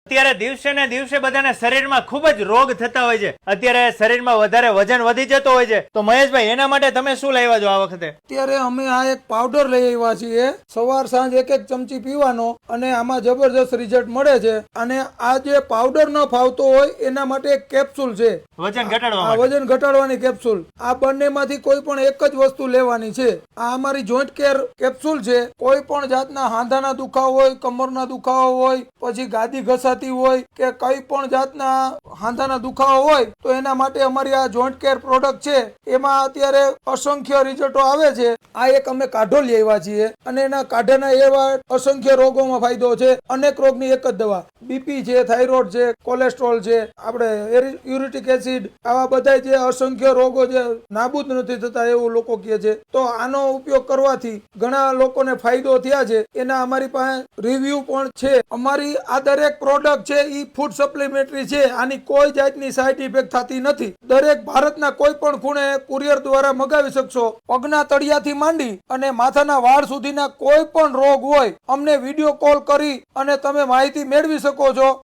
અત્યારે દિવસે ને દિવસે બધાને શરીરમાં ખૂબ જ રોગ થતા હોય છે. અત્યારે શરીરમાં વધારે વજન વધી જતો હોય છે. તો મહેશભાઈ, એના માટે તમે શું લાવ્યા છો આ વખતે? અત્યારે અમે આ એક પાવડર લઈ આવ્યા છીએ. સવાર સાંજ એક ચમચી પીવાનો અને આમાં જબરજસ્ત રિઝલ્ટ મળે છે. અને આ જે પાવડર ન ફાવતો હોય એના માટે એક કેપ્સ્યુલ છે, વજન ઘટાડવા આ માટે. વજન ઘટાડવાની કેપ્સ્યુલ. આ બંનેમાંથી કોઈ પણ એક જ વસ્તુ લેવાની છે. આ અમારી જોઈન્ટ કેર કેપ્સ્યુલ છે. કોઈ પણ જાતના હાંધાના દુખાવો હોય, કમરના દુખાવો હોય, પછી ગાદી ઘસાતી હોય કે કઈ પણ જાતના હાંધાના દુખાવો હોય તો એના માટે અમારી આ જોઈન્ટ કેર પ્રોડક્ટ છે. એમાં અત્યારે અસંખ્ય રિઝલ્ટો આવે છે. આ એક અમે કાઢો લઈ આવ્યા છીએ અને એના કાઢાના એવા અસંખ્ય રોગોમાં ફાયદો છે. અનેક રોગની એક જ દવા. બીપી છે, થાઇરોઇડ છે, કોલેસ્ટ્રોલ છે, આપણે યુરિક એસિડ, આવા બધા જે અસંખ્ય રોગો જે નાબૂદ નથી થતા એવું લોકો કહે છે. તો આનો ઉપયોગ કરવાથી ઘણા લોકોને ફાયદો થયા છે. એના અમારી પાસે રિવ્યુ પણ છે. અમારી આ દરેક પ્રોડક્ટ છે એ ફૂડ સપ્લિમેન્ટરી છે. આની કોઈ જાતની સાઇડ ઇફેક્ટ થતી નથી. દરેક ભારતના કોઈ પણ ખૂણે કુરિયર દ્વારા મગાવી શકશો. પગના તળિયાથી માંડી અને માથાના વાળ સુધીના કોઈ પણ રોગ હોય, અમને વિડીયો કોલ કરી અને તમે માહિતી મેળવી શકો છો.